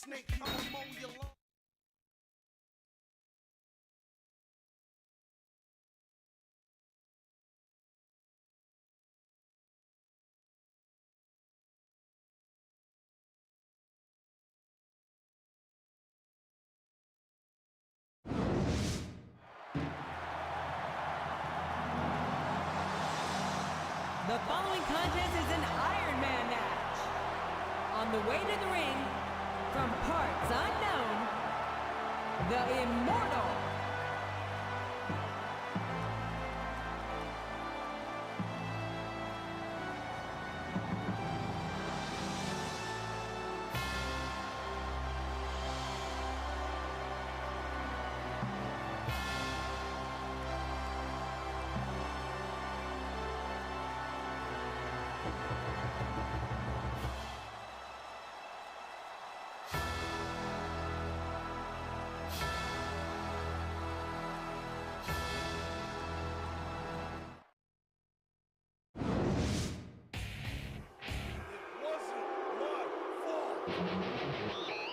snake, I'ma mow your lawn. The following contest is an Ironman match. On the way to the ring, from parts unknown, the Immortal.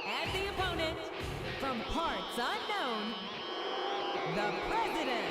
And the opponent, from parts unknown, the President.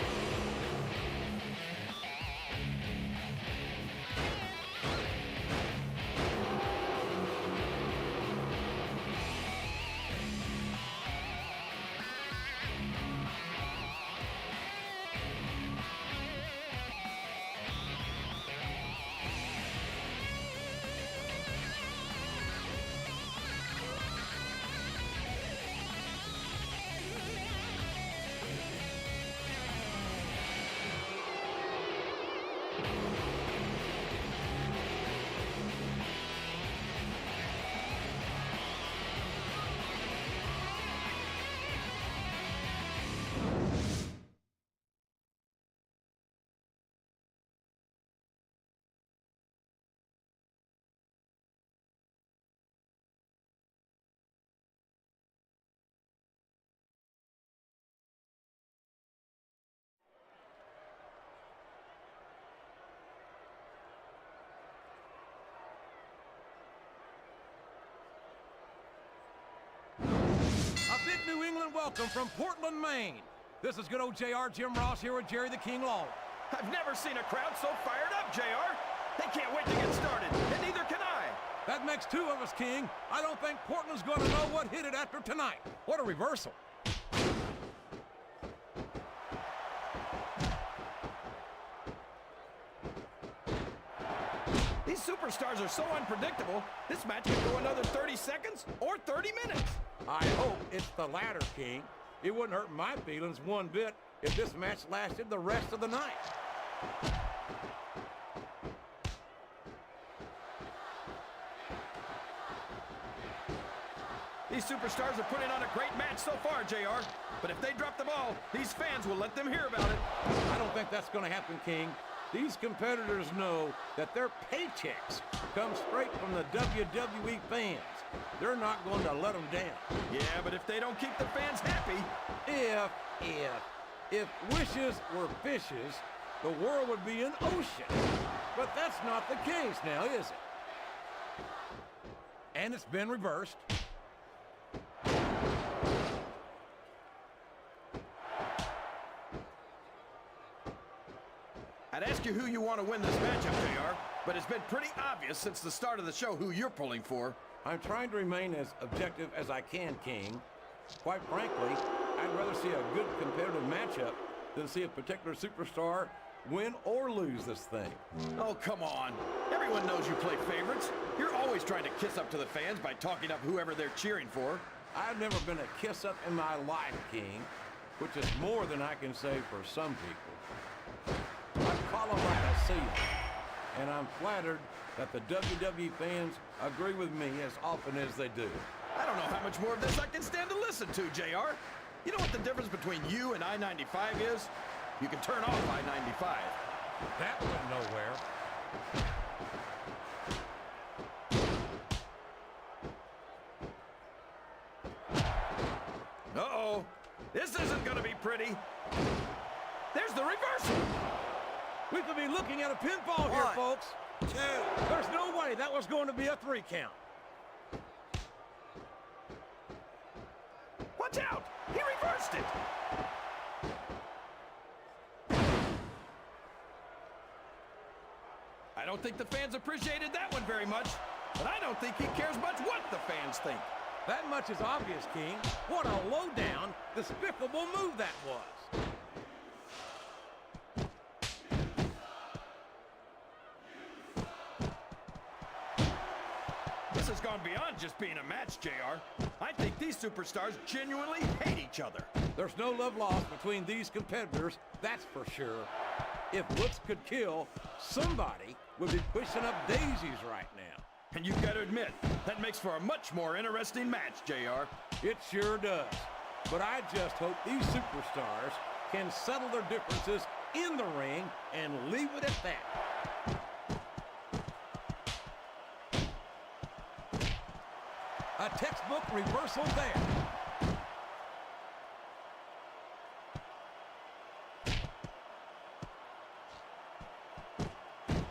A big New England welcome from Portland, Maine. This is good old JR, Jim Ross here with Jerry the King Lawler. I've never seen a crowd so fired up, JR. They can't wait to get started, and neither can I. That makes two of us, King. I don't think Portland's going to know what hit it after tonight. What a reversal. These superstars are so unpredictable, this match could go another 30 seconds or 30 minutes. I hope it's the latter, King. It wouldn't hurt my feelings one bit if this match lasted the rest of the night. These superstars are putting on a great match so far, JR. But if they drop the ball, these fans will let them hear about it. I don't think that's going to happen, King. These competitors know that their paychecks come straight from the WWE fans. They're not going to let them down. Yeah, but if they don't keep the fans happy... If wishes were fishes, the world would be an ocean. But that's not the case now, is it? And it's been reversed. I'd ask you who you want to win this matchup, JR, but it's been pretty obvious since the start of the show who you're pulling for. I'm trying to remain as objective as I can, King. Quite frankly, I'd rather see a good competitive matchup than see a particular superstar win or lose this thing. Oh, come on. Everyone knows you play favorites. You're always trying to kiss up to the fans by talking up whoever they're cheering for. I've never been a kiss-up in my life, King, which is more than I can say for some people. I follow like I see it, and I'm flattered that the WWE fans agree with me as often as they do. I don't know how much more of this I can stand to listen to, JR. You know what the difference between you and I-95 is? You can turn off I-95. That went nowhere. Uh-oh. This isn't going to be pretty. There's the reversal. We could be looking at a pinfall here, folks. There's no way that was going to be a 3 count. missed it. I don't think the fans appreciated that one very much, but I don't think he cares much what the fans think. That much is obvious, King. What a low-down, despicable move that was. This has gone beyond just being a match, JR. I think these superstars genuinely hate each other. There's no love lost between these competitors, that's for sure. If looks could kill, somebody would be pushing up daisies right now. And you've got to admit, that makes for a much more interesting match, JR. It sure does. But I just hope these superstars can settle their differences in the ring and leave it at that. A textbook reversal there.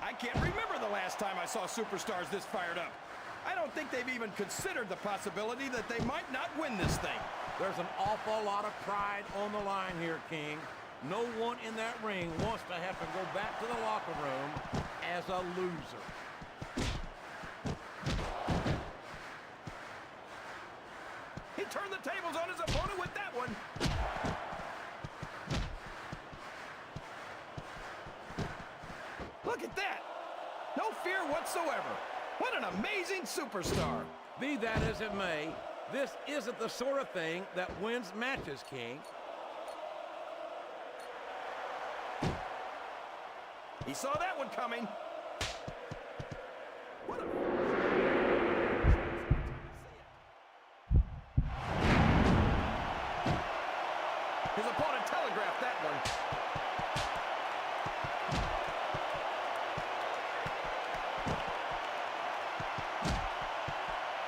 I can't remember the last time I saw superstars this fired up. I don't think they've even considered the possibility that they might not win this thing. There's an awful lot of pride on the line here, King. No one in that ring wants to have to go back to the locker room as a loser. He turned the tables on his opponent with that one. Look at that. No fear whatsoever. What an amazing superstar. Be that as it may, this isn't the sort of thing that wins matches, King. He saw that one coming. What a... His opponent telegraphed that one.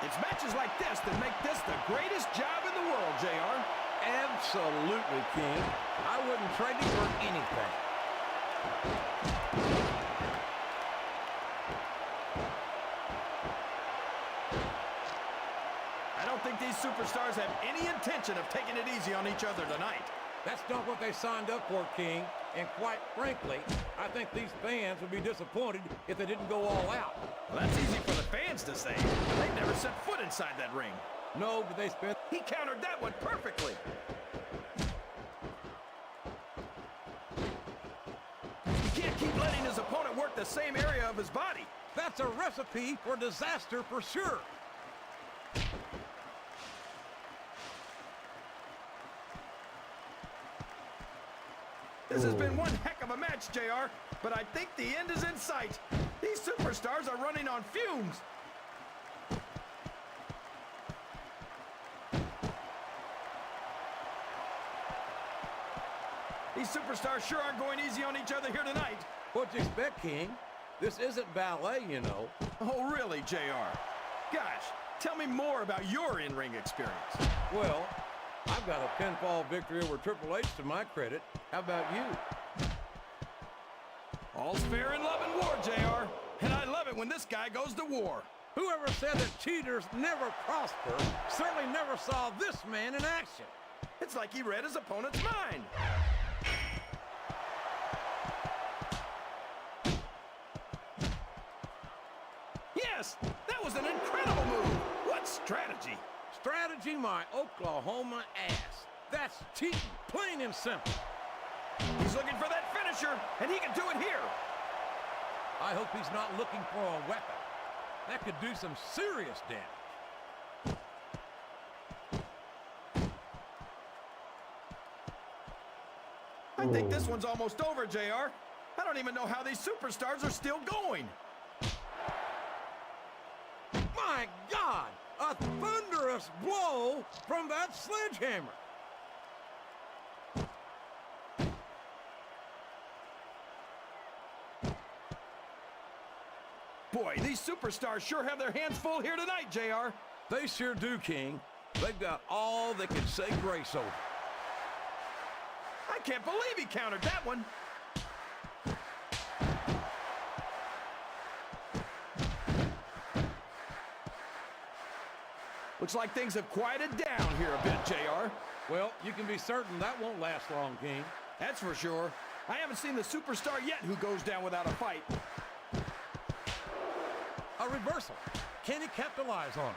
It's matches like this that make this the greatest job in the world, JR. Absolutely, King. I wouldn't trade it for anything. I don't think these superstars have any intention of taking it easy on each other tonight. That's not what they signed up for, King. And quite frankly, I think these fans would be disappointed if they didn't go all out. Well, that's easy for the fans to say. They've never set foot inside that ring. No, but they spent... He countered that one perfectly. He can't keep letting his opponent work the same area of his body. That's a recipe for disaster for sure. This has been one heck of a match, JR, but I think the end is in sight. These superstars are running on fumes. These superstars sure aren't going easy on each other here tonight. What'd you expect, King? This isn't ballet, you know. Oh, really, JR? Gosh, tell me more about your in-ring experience. Well, I've got a pinfall victory over Triple H to my credit. How about you? All's fair in love and war, JR. And I love it when this guy goes to war. Whoever said that cheaters never prosper certainly never saw this man in action. It's like he read his opponent's mind. Yes, that was an incredible move. What strategy? Strategy, my Oklahoma ass. That's cheating, plain and simple. He's looking for that finisher, and he can do it here. I hope he's not looking for a weapon. That could do some serious damage. I think this one's almost over, JR. I don't even know how these superstars are still going. My God! A thunderous blow from that sledgehammer. Boy, these superstars sure have their hands full here tonight, JR. They sure do, King. They've got all they can say grace over. I can't believe he countered that one. Looks like things have quieted down here a bit, JR. Well, you can be certain that won't last long, King. That's for sure. I haven't seen the superstar yet who goes down without a fight. A reversal. Can he capitalize on it?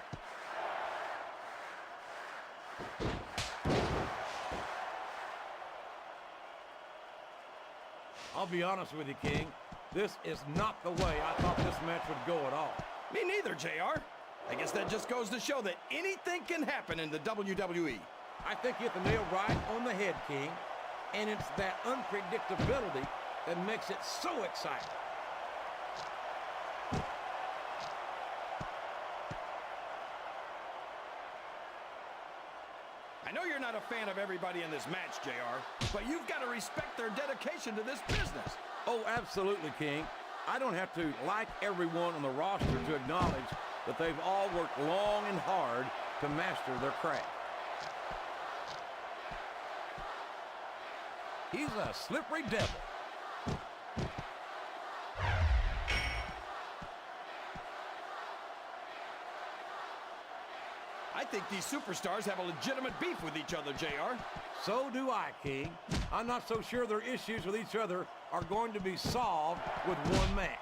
I'll be honest with you, King. This is not the way I thought this match would go at all. Me neither, JR. I guess that just goes to show that anything can happen in the WWE. I think you hit the nail right on the head, King. And it's that unpredictability that makes it so exciting. I know you're not a fan of everybody in this match, JR, but you've got to respect their dedication to this business. Oh, absolutely, King. I don't have to like everyone on the roster to acknowledge that they've all worked long and hard to master their craft. He's a slippery devil. I think these superstars have a legitimate beef with each other, JR. So do I, King. I'm not so sure their issues with each other are going to be solved with one match.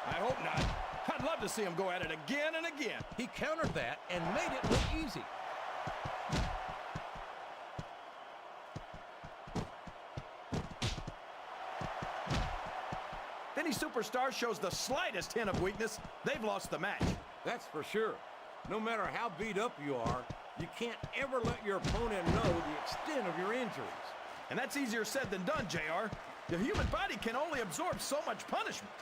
I hope not. I'd love to see them go at it again and again. He countered that and made it look easy. If any superstar shows the slightest hint of weakness, they've lost the match. That's for sure. No matter how beat up you are, you can't ever let your opponent know the extent of your injuries. And that's easier said than done, JR. The human body can only absorb so much punishment.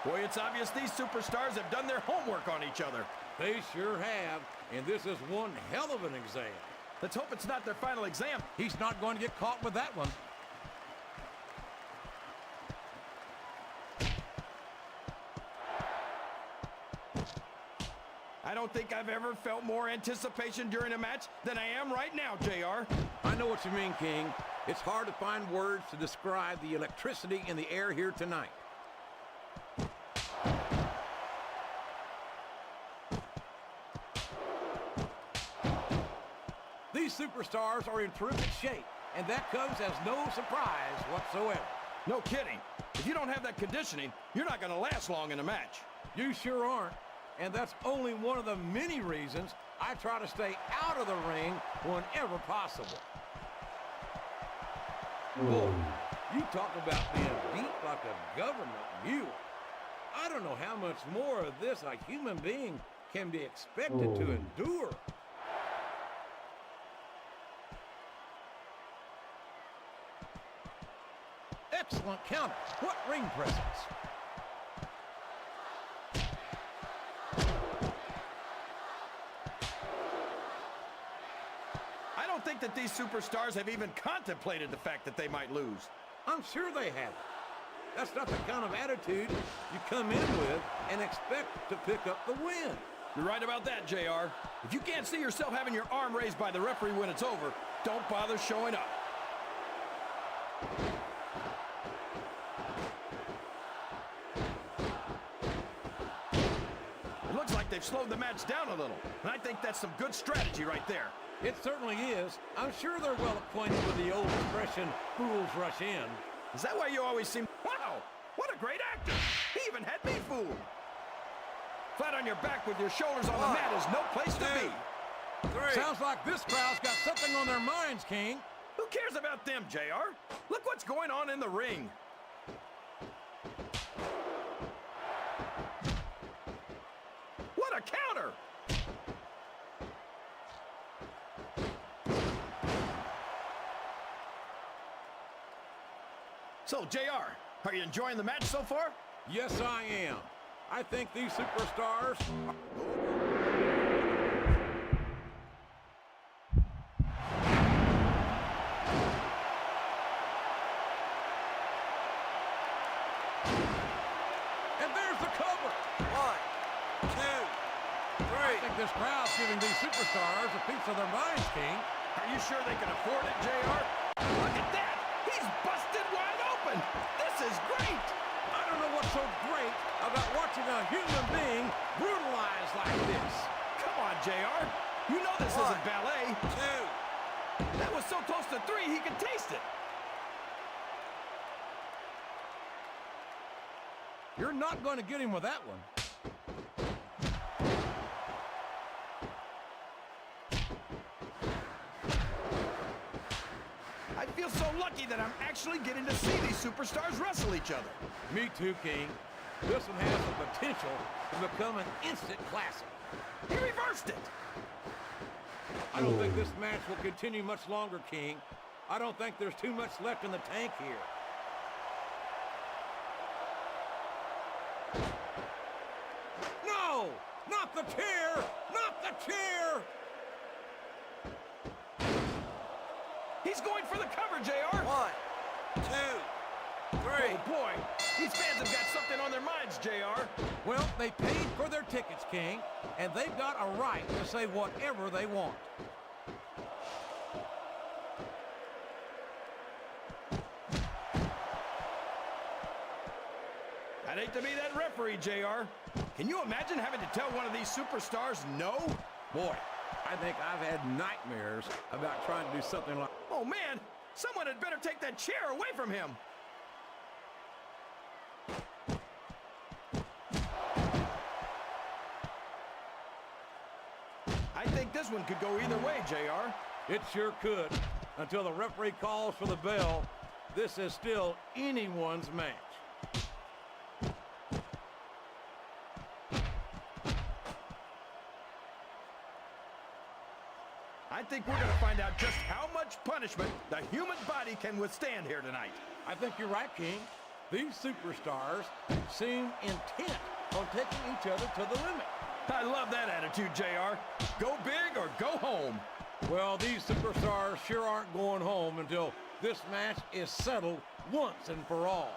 Boy, it's obvious these superstars have done their homework on each other. They sure have, and this is one hell of an exam. Let's hope it's not their final exam. He's not going to get caught with that one. I don't think I've ever felt more anticipation during a match than I am right now, JR. I know what you mean, King. It's hard to find words to describe the electricity in the air here tonight. These superstars are in terrific shape, and that comes as no surprise whatsoever. No kidding. If you don't have that conditioning, you're not going to last long in a match. You sure aren't. And that's only one of the many reasons I try to stay out of the ring whenever possible. Boy, you talk about being beat like a government mule. I don't know how much more of this a human being can be expected to endure. Excellent counter. What ring presence. I don't think that these superstars have even contemplated the fact that they might lose. I'm sure they haven't. That's not the kind of attitude you come in with and expect to pick up the win. You're right about that, JR. If you can't see yourself having your arm raised by the referee when it's over, don't bother showing up. It looks like they've slowed the match down a little, and I think that's some good strategy right there. It certainly is. I'm sure they're well acquainted with the old expression, fools rush in. Is that why you always seem... Wow! What a great actor! He even had me fooled! Flat on your back with your shoulders on the mat is no place to be. Sounds like this crowd's got something on their minds, King. Who cares about them, JR? Look what's going on in the ring. What a counter! So, JR, are you enjoying the match so far? Yes, I am. I think these superstars are... And there's the cover. 1, 2, 3. I think this crowd's giving these superstars a piece of their minds, King. Are you sure they can afford it, JR? Look at that! He He's busted wide open. This is great. I don't know what's so great about watching a human being brutalized like this. Come on, JR. You know this One, isn't ballet. 2. That was so close to 3, he could taste it. You're not going to get him with that one. I feel so lucky that I'm actually getting to see these superstars wrestle each other. Me too, King. This one has the potential to become an instant classic. He reversed it. I don't think this match will continue much longer, King. I don't think there's too much left in the tank here. No! Not the chair! Not the chair! He's going for the cover, JR. 1, 2, 3. Oh, boy. These fans have got something on their minds, JR. Well, they paid for their tickets, King, and they've got a right to say whatever they want. I'd hate to be that referee, JR. Can you imagine having to tell one of these superstars no? Boy, I think I've had nightmares about trying to do something like... Oh, man. Someone had better take that chair away from him. I think this one could go either way, JR. It sure could. Until the referee calls for the bell, this is still anyone's match. I think we're going to find out just how much punishment the human body can withstand here tonight. I think you're right, King. These superstars seem intent on taking each other to the limit. I love that attitude, JR. Go big or go home. Well, these superstars sure aren't going home until this match is settled once and for all.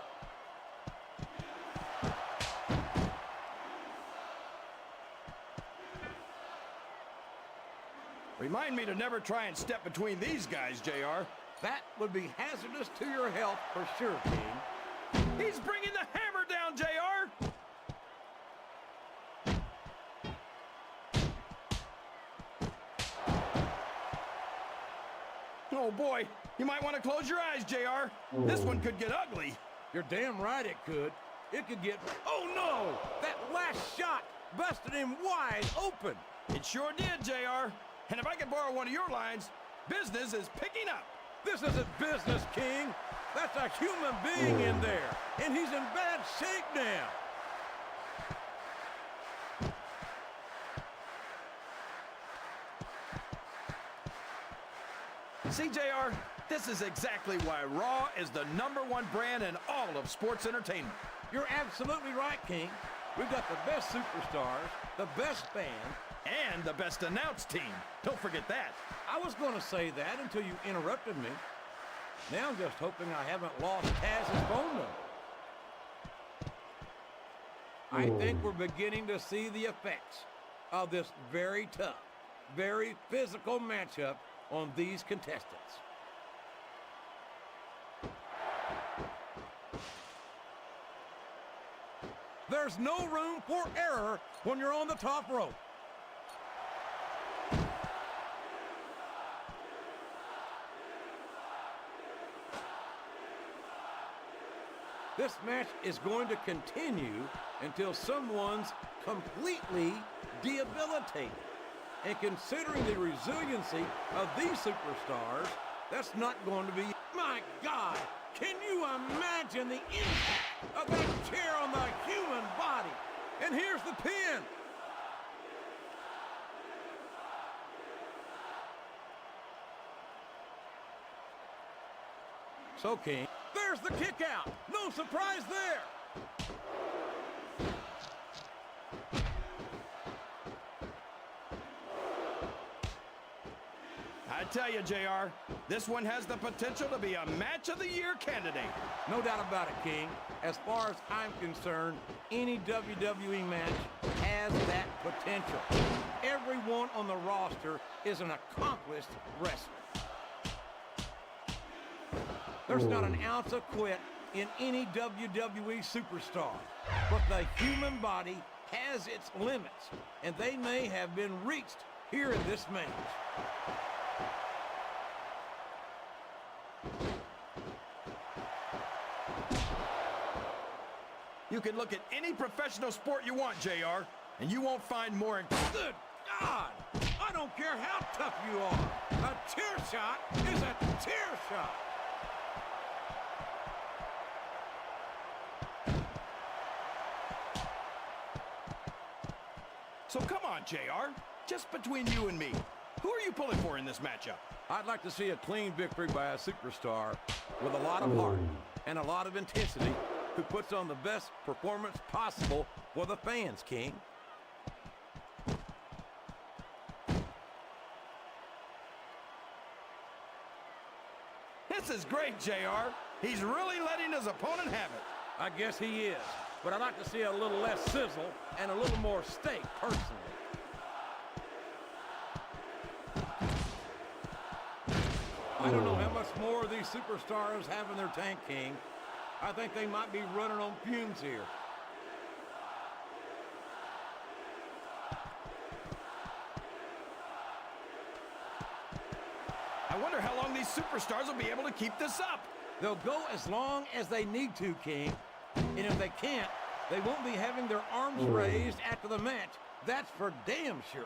Remind me to never try and step between these guys, JR. That would be hazardous to your health for sure, King. He's bringing the hammer down, JR. Oh, boy. You might want to close your eyes, JR. This one could get ugly. You're damn right it could. It could get... Oh, no! That last shot busted him wide open. It sure did, JR. And if I could borrow one of your lines, business is picking up. This isn't business, King. That's a human being in there, and he's in bad shape now. See, JR, this is exactly why Raw is the #1 brand in all of sports entertainment. You're absolutely right, King. We've got the best superstars, the best band, And the best announced team. Don't forget that. I was going to say that until you interrupted me. Now I'm just hoping I haven't lost Taz's phone number. I think we're beginning to see the effects of this very tough, very physical matchup on these contestants. There's no room for error when you're on the top rope. This match is going to continue until someone's completely debilitated. And considering the resiliency of these superstars, that's not going to be... My God, can you imagine the impact of that chair on the human body? And here's the pin. So, King, there's the kick out. No surprise there. I tell you, JR, this one has the potential to be a match of the year candidate. No doubt about it, King. As far as I'm concerned, any WWE match has that potential. Everyone on the roster is an accomplished wrestler. There's not an ounce of quit in any WWE superstar. But the human body has its limits, and they may have been reached here in this match. You can look at any professional sport you want, JR, and you won't find more. Good God! I don't care how tough you are. A chair shot is a chair shot. So come on, JR. Just between you and me, who are you pulling for in this matchup? I'd like to see a clean victory by a superstar with a lot of heart and a lot of intensity who puts on the best performance possible for the fans, King. This is great, JR. He's really letting his opponent have it. I guess he is, but I'd like to see a little less sizzle and a little more steak, personally. I don't know how much more these superstars have in their tank, King. I think they might be running on fumes here. I wonder how long these superstars will be able to keep this up. They'll go as long as they need to, King. And if they can't, they won't be having their arms raised after the match. That's for damn sure.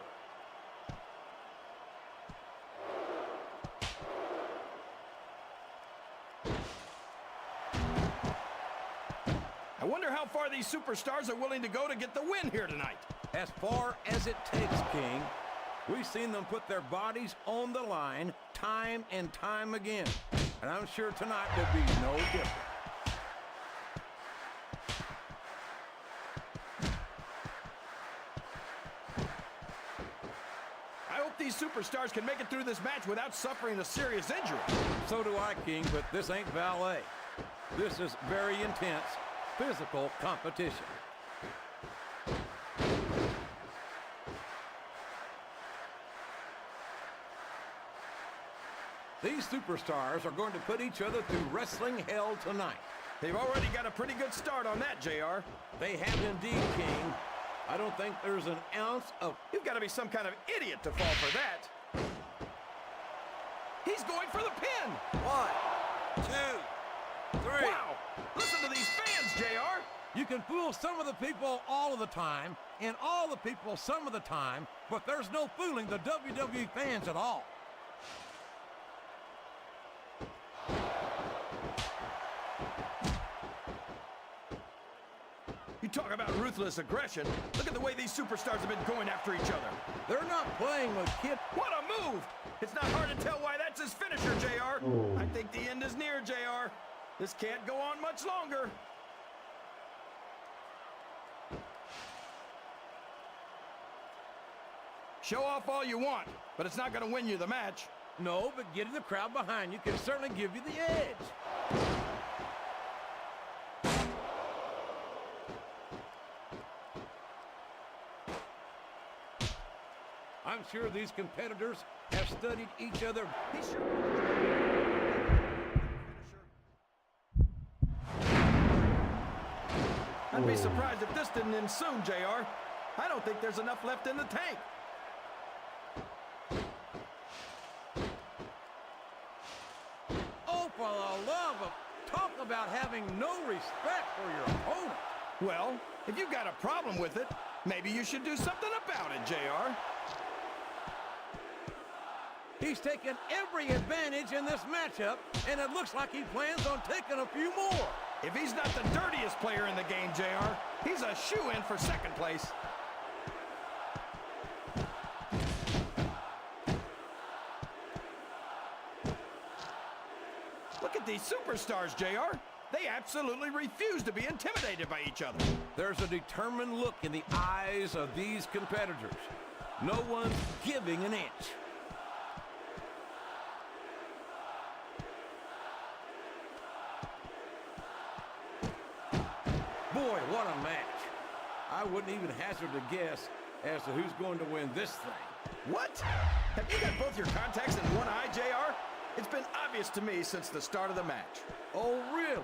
I wonder how far these superstars are willing to go to get the win here tonight. As far as it takes, King. We've seen them put their bodies on the line time and time again. And I'm sure tonight will be no different. I hope these superstars can make it through this match without suffering a serious injury. So do I, King, but this ain't ballet. This is very intense, physical competition. These superstars are going to put each other through wrestling hell tonight. They've already got a pretty good start on that, JR. They have indeed, King. I don't think there's an ounce of... You've got to be some kind of idiot to fall for that. He's going for the pin. 1, 2, 3. Wow! Listen to these fans, JR. You can fool some of the people all of the time, and all the people some of the time, but there's no fooling the WWE fans at all. You talk about ruthless aggression. Look at the way these superstars have been going after each other. They're not playing with kids. What a move! It's not hard to tell why that's his finisher, JR. I think the end is near, JR. This can't go on much longer. Show off all you want, but it's not going to win you the match. No, but getting the crowd behind you can certainly give you the edge. I'm sure these competitors have studied each other. I'd be surprised if this didn't end soon, JR. I don't think there's enough left in the tank. Oh, for the love of... Talk about having no respect for your opponent. Well, if you've got a problem with it, maybe you should do something about it, JR. He's taken every advantage in this matchup, and it looks like he plans on taking a few more. If he's not the dirtiest player in the game, JR, he's a shoo-in for second place. Look at these superstars, JR. They absolutely refuse to be intimidated by each other. There's a determined look in the eyes of these competitors. No one's giving an inch. Boy, what a match. I wouldn't even hazard a guess as to who's going to win this thing. What? Have you got both your contacts in one eye, JR? It's been obvious to me since the start of the match. Oh, really?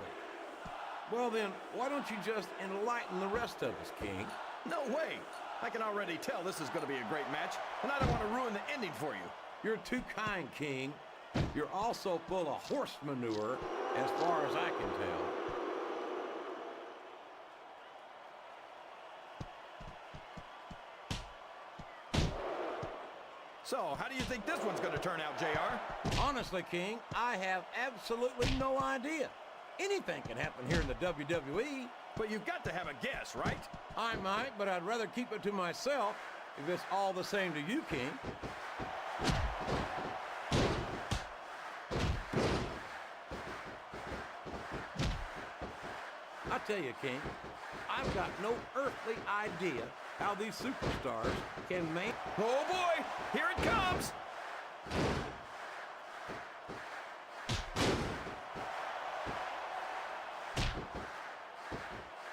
Well then, why don't you just enlighten the rest of us, King? No way. I can already tell this is going to be a great match, and I don't want to ruin the ending for you. You're too kind, King. You're also full of horse manure, as far as I can tell. So, how do you think this one's going to turn out, JR? Honestly, King, I have absolutely no idea. Anything can happen here in the WWE. But you've got to have a guess, right? I might, but I'd rather keep it to myself if it's all the same to you, King. I tell you, King, I've got no earthly idea how these superstars can make... Oh boy, here it comes!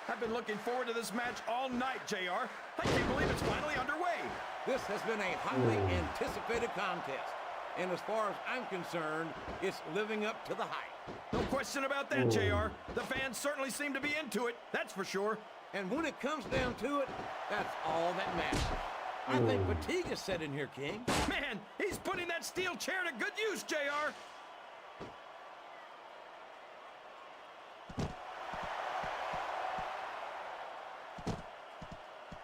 I've been looking forward to this match all night, JR. I can't believe it's finally underway. This has been a highly anticipated contest, and as far as I'm concerned, it's living up to the hype. No question about that, JR. The fans certainly seem to be into it, that's for sure. And when it comes down to it, that's all that matters. I think fatigue is set in here, King. Man, he's putting that steel chair to good use, JR.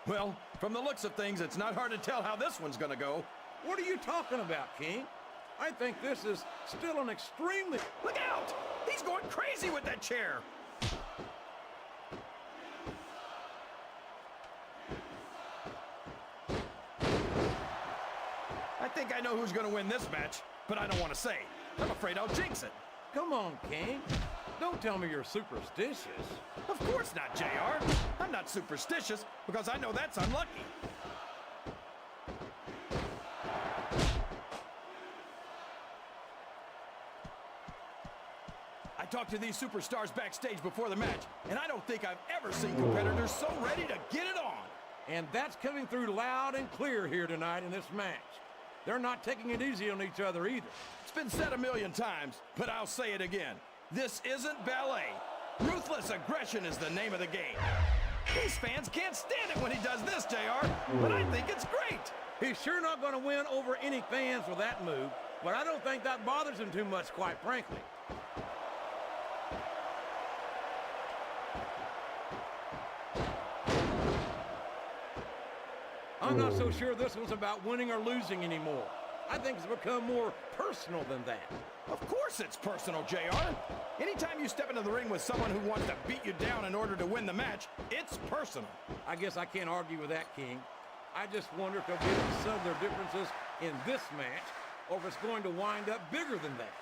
Well, from the looks of things, it's not hard to tell how this one's gonna go. What are you talking about, King? I think this is still an extremely... Look out! He's going crazy with that chair! I think I know who's gonna win this match, but I don't want to say. I'm afraid I'll jinx it. Come on, King. Don't tell me you're superstitious. Of course not, JR. I'm not superstitious because I know that's unlucky. I talked to these superstars backstage before the match, and I don't think I've ever seen competitors so ready to get it on. And that's coming through loud and clear here tonight in this match. They're not taking it easy on each other either. It's been said a million times, but I'll say it again. This isn't ballet. Ruthless aggression is the name of the game. These fans can't stand it when he does this, JR, but I think it's great. He's sure not going to win over any fans with that move, but I don't think that bothers him too much, quite frankly. I'm not so sure this one's about winning or losing anymore. I think it's become more personal than that. Of course it's personal, JR. Anytime you step into the ring with someone who wants to beat you down in order to win the match, it's personal. I guess I can't argue with that, King. I just wonder if they'll get into some of their differences in this match, or if it's going to wind up bigger than that.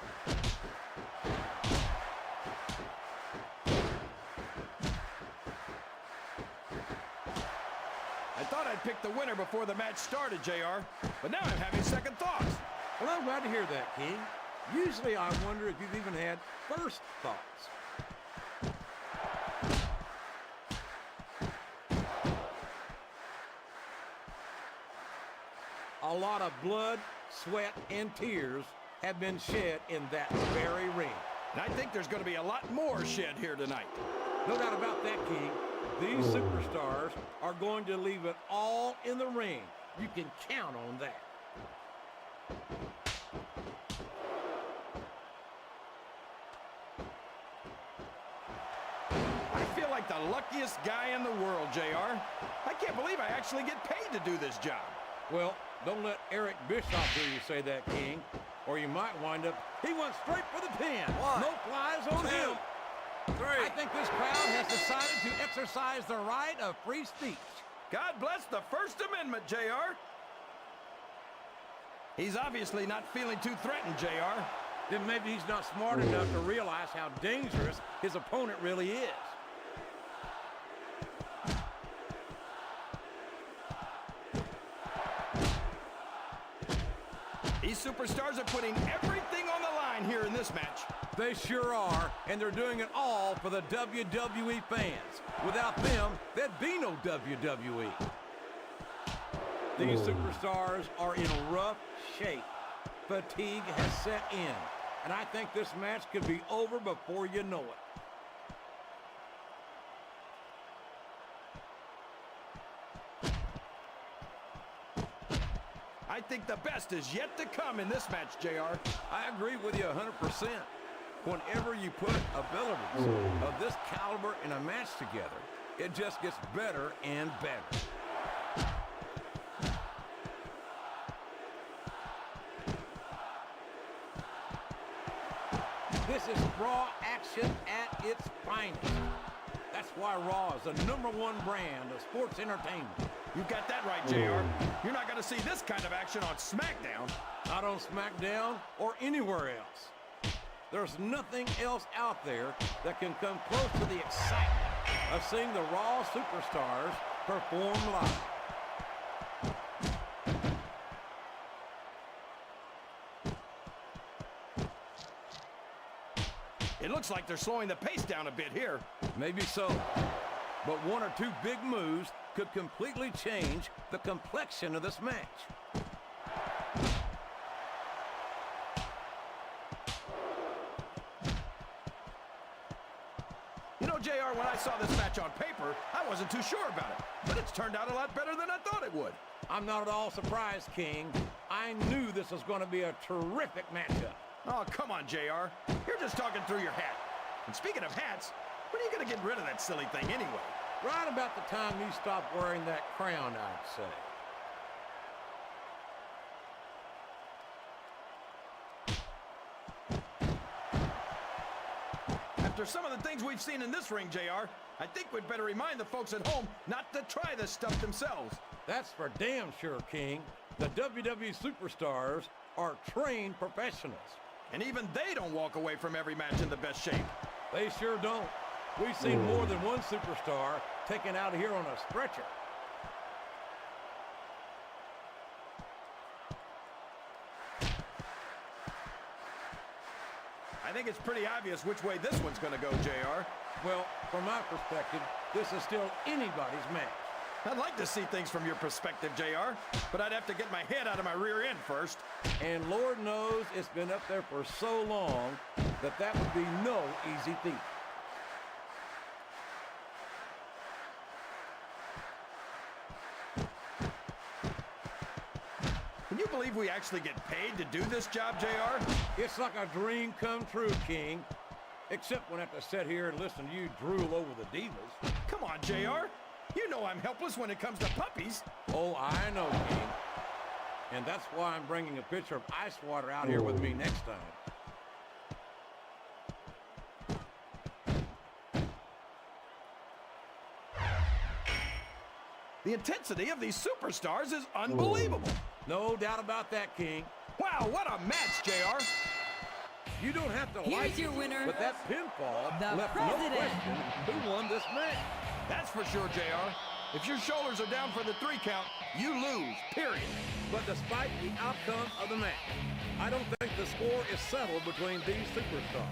I thought I'd pick the winner before the match started, JR, but now I'm having second thoughts. Well, I'm glad to hear that, King. Usually I wonder if you've even had first thoughts. A lot of blood, sweat, and tears have been shed in that very ring. And I think there's going to be a lot more shed here tonight. No doubt about that, King. These superstars are going to leave it all in the ring. You can count on that. I feel like the luckiest guy in the world, JR. I can't believe I actually get paid to do this job. Well, don't let Eric Bischoff hear you say that, King, or you might wind up... He went straight for the pin. One, No flies on him. 3. I think this crowd has decided to exercise the right of free speech. God bless the First Amendment, JR. He's obviously not feeling too threatened, JR. Then maybe he's not smart enough to realize how dangerous his opponent really is. These superstars are putting everything on the line here in this match. They sure are, and they're doing it all for the WWE fans. Without them, there'd be no WWE. These superstars are in rough shape. Fatigue has set in, and I think this match could be over before you know it. I think the best is yet to come in this match, JR. I agree with you 100%. Whenever you put abilities of this caliber in a match together, it just gets better and better. This is Raw action at its finest. That's why Raw is the #1 brand of sports entertainment. You got that right, JR. You're not going to see this kind of action on SmackDown. Not on SmackDown or anywhere else. There's nothing else out there that can come close to the excitement of seeing the Raw superstars perform live. It looks like they're slowing the pace down a bit here. Maybe so, but one or two big moves could completely change the complexion of this match. You know, JR, when I saw this match on paper, I wasn't too sure about it, but it's turned out a lot better than I thought it would. I'm not at all surprised, King. I knew this was going to be a terrific matchup. Oh, come on, JR. You're just talking through your hat. And speaking of hats, when are you going to get rid of that silly thing anyway? Right about the time you stop wearing that crown, I'd say. After some of the things we've seen in this ring, JR, I think we'd better remind the folks at home not to try this stuff themselves. That's for damn sure, King. The WWE superstars are trained professionals. And even they don't walk away from every match in the best shape. They sure don't. We've seen more than one superstar taken out of here on a stretcher. I think it's pretty obvious which way this one's going to go, JR. Well, from my perspective, this is still anybody's match. I'd like to see things from your perspective, JR, but I'd have to get my head out of my rear end first. And Lord knows it's been up there for so long that that would be no easy feat. Can you believe we actually get paid to do this job, JR? It's like a dream come true, King. Except when I have to sit here and listen to you drool over the divas. Come on, JR. You know I'm helpless when it comes to puppies. Oh, I know, King. And that's why I'm bringing a pitcher of ice water out here with me next time. The intensity of these superstars is unbelievable. No doubt about that, King. Wow, what a match, JR. You don't have to Here's like your it, winner, but that pinfall the left President. no question who won this match. That's for sure, JR. If your shoulders are down for the 3 count, you lose, period. But despite the outcome of the match, I don't think the score is settled between these superstars.